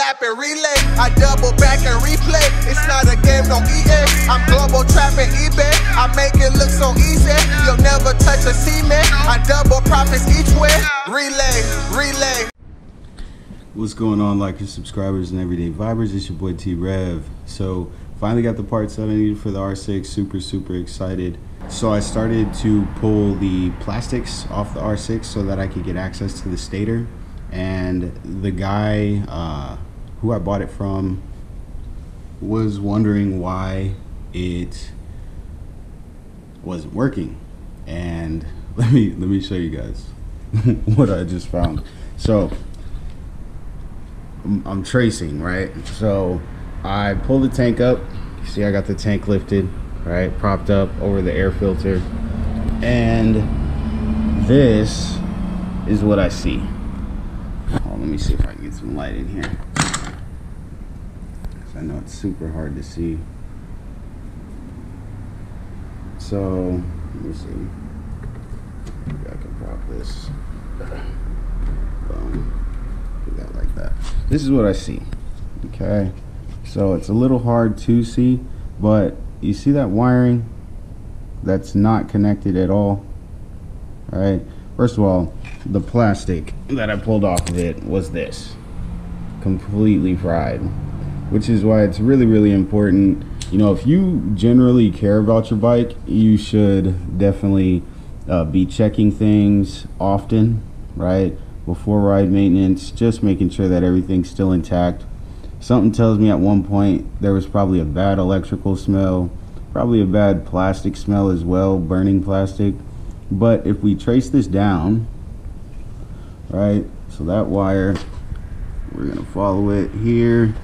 overlap and relay. I double back and replay. It's not a game, no EA. I'm global trapping eBay. I make it look so easy. You'll never touch a cement. I double profits each way. Relay. What's going on, likers, subscribers, and everyday vibers? It's your boy T-Rev. So finally got the parts that I needed for the R6. Super excited. So I started to pull the plastics off the R6 so that I could get access to the stator. And the guy who I bought it from was wondering why it wasn't working. And let me show you guys what I just found. So I'm tracing, right? So I pulled the tank up. You see I got the tank lifted, right, propped up over the air filter, and this is what I see. Oh, let me see if I can get some light in here, because I know it's super hard to see. So let me see. Maybe I can prop this. Boom. Do that like that. This is what I see. Okay, so it's a little hard to see, but you see that wiring that's not connected at all. All right, first of all, the plastic that I pulled off of it was this, completely fried, which is why it's really important. You know, if you generally care about your bike, you should definitely be checking things often, right? Before ride maintenance, just making sure that everything's still intact. Something tells me at one point there was probably a bad electrical smell, probably a bad plastic smell as well, burning plastic. But if we trace this down, right, so that wire, we're gonna follow it here,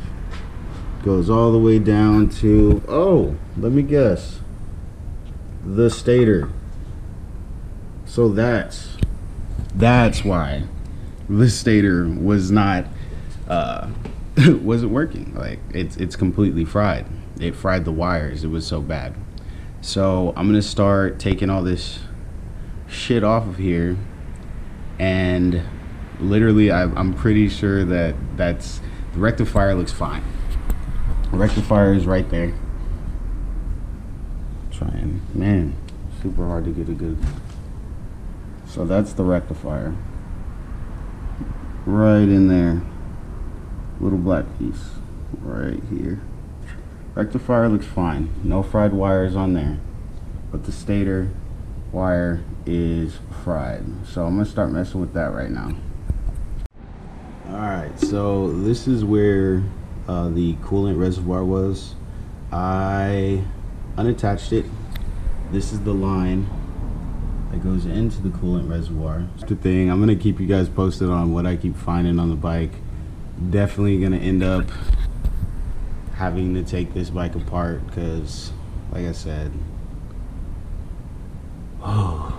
goes all the way down to, oh, let me guess, the stator. So that's why this stator was not wasn't working. Like, it's completely fried. It fried the wires. It was so bad. So I'm gonna start taking all this shit off of here, and literally I'm pretty sure that the rectifier looks fine. The rectifier is right there. Trying, man, super hard to get a good. So that's the rectifier right in there, little black piece right here. Rectifier looks fine, no fried wires on there, but the stator wire is fried. So I'm gonna start messing with that right now. Alright, so this is where the coolant reservoir was. I unattached it. This is the line that goes into the coolant reservoir. The thing, I'm gonna keep you guys posted on what I keep finding on the bike. Definitely gonna end up having to take this bike apart, because like I said, I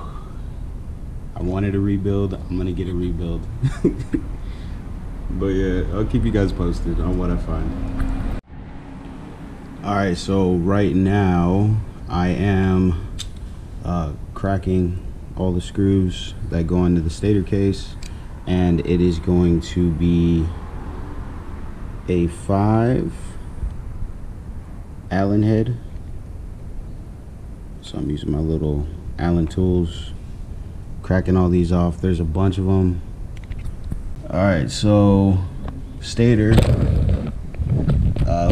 wanted a rebuild. I'm gonna get a rebuild. But yeah, I'll keep you guys posted on what I find. Alright, so right now I am cracking all the screws that go into the stator case, and it is going to be a 5 Allen head. So I'm using my little Allen tools, cracking all these off. There's a bunch of them. Alright, so stator,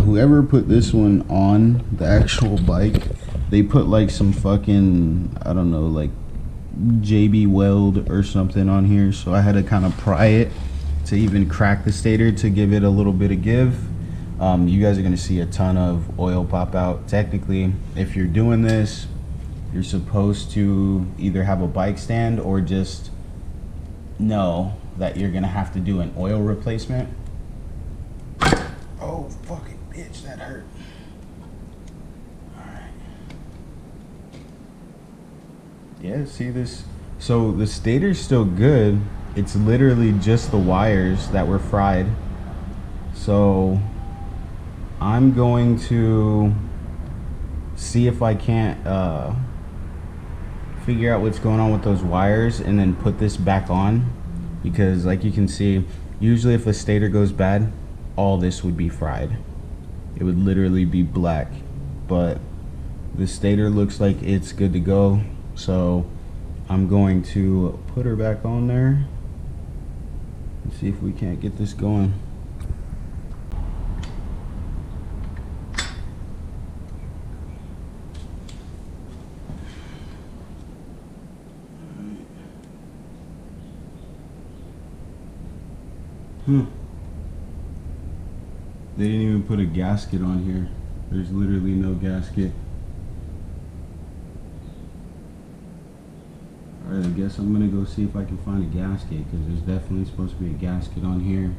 whoever put this one on the actual bike, they put like some fucking, I don't know, like JB Weld or something on here. So I had to kind of pry it to even crack the stator to give it a little bit of give. You guys are gonna see a ton of oil pop out. Technically, if you're doing this, you're supposed to either have a bike stand or just know that you're gonna have to do an oil replacement. Oh, fucking bitch, that hurt. Alright. Yeah, see this? So the stator's still good. It's literally just the wires that were fried. So I'm going to see if I can't figure out what's going on with those wires and then put this back on, because like you can see, usually if a stator goes bad, all this would be fried. It would literally be black. But the Stator looks like it's good to go, so I'm going to put her back on there and see if we can't get this going. They didn't even put a gasket on here. There's literally no gasket. Alright, I guess I'm gonna go see if I can find a gasket, because there's definitely supposed to be a gasket on here.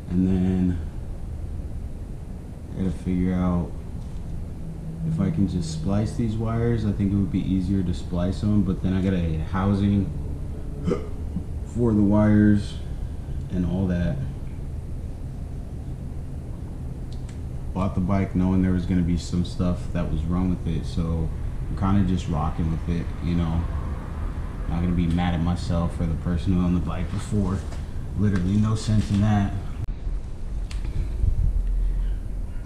And then I gotta figure out if I can just splice these wires. I think it would be easier to splice them, but then I gotta get housing for the wires and all that. Bought the bike knowing there was going to be some stuff that was wrong with it, so I'm kind of just rocking with it, you know. Not going to be mad at myself for the person who owned the bike before. Literally no sense in that.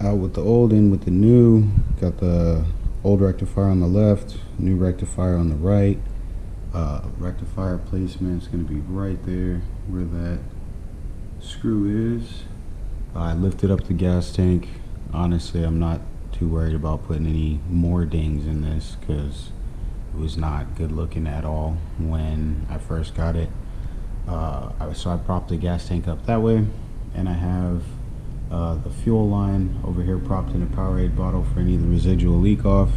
Out with the old, in with the new. Got the old rectifier on the left, new rectifier on the right. Rectifier placement is going to be right there where that screw is. I lifted up the gas tank. Honestly, I'm not too worried about putting any more dings in this, because it was not good looking at all when I first got it. So I propped the gas tank up that way, and I have the fuel line over here propped in a Powerade bottle for any of the residual leak off.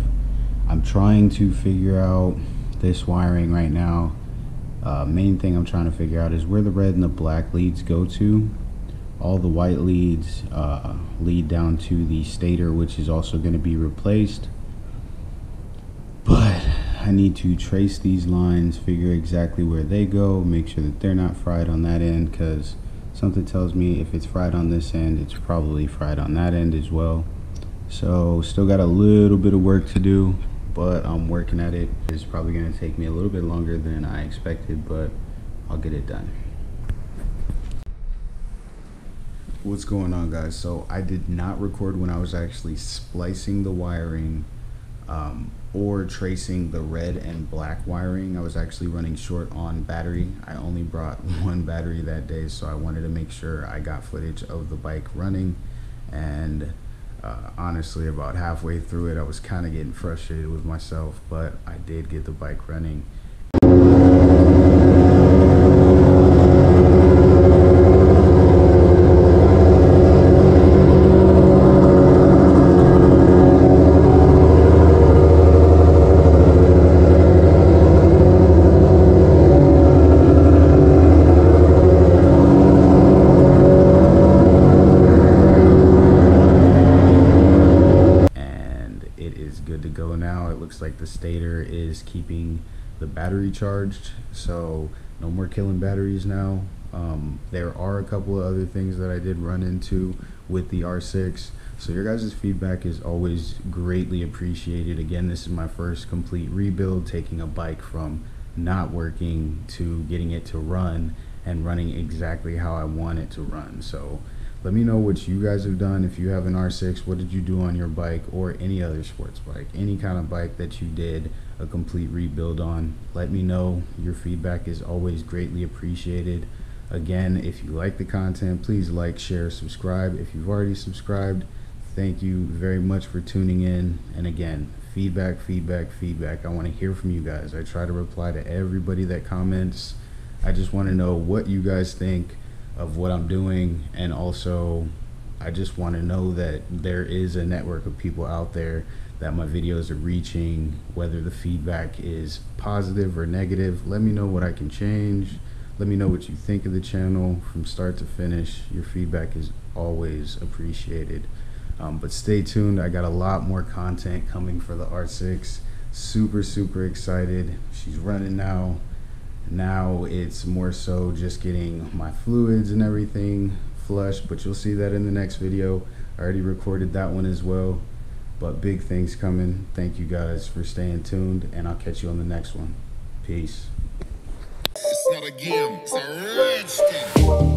I'm trying to figure out this wiring right now. Main thing I'm trying to figure out is where the red and the black leads go to. All the white leads lead down to the Stator, which is also going to be replaced. But I need to trace these lines, figure exactly where they go, make sure that they're not fried on that end, because something tells me if it's fried on this end, it's probably fried on that end as well. So still got a little bit of work to do, but I'm working at it. It's probably going to take me a little bit longer than I expected, but I'll get it done. What's going on, guys? So I did not record when I was actually splicing the wiring or tracing the red and black wiring. I was actually running short on battery. I only brought one battery that day, so I wanted to make sure I got footage of the bike running. And honestly, about halfway through it, I was kind of getting frustrated with myself, but I did get the bike running. Like the Stator is keeping the battery charged, so no more killing batteries now. There are a couple of other things that I did run into with the R6, so your guys' feedback is always greatly appreciated. Again, this is my first complete rebuild, taking a bike from not working to getting it to run and running exactly how I want it to run. So let me know what you guys have done. If you have an R6, what did you do on your bike, or any other sports bike, any kind of bike that you did a complete rebuild on? Let me know. Your feedback is always greatly appreciated. Again, if you like the content, please like, share, subscribe. If you've already subscribed, thank you very much for tuning in. And again, feedback. I want to hear from you guys. I try to reply to everybody that comments. I just want to know what you guys think of what I'm doing, and also I just want to know that there is a network of people out there that my videos are reaching. Whether the feedback is positive or negative, let me know what I can change. Let me know what you think of the channel from start to finish. Your feedback is always appreciated. But stay tuned, I got a lot more content coming for the R6. Super excited. She's running now. Now it's more so just getting my fluids and everything flushed, but you'll see that in the next video. I already recorded that one as well, but big things coming. Thank you guys for staying tuned, and I'll catch you on the next one. Peace. It's not a game, it's a rich thing.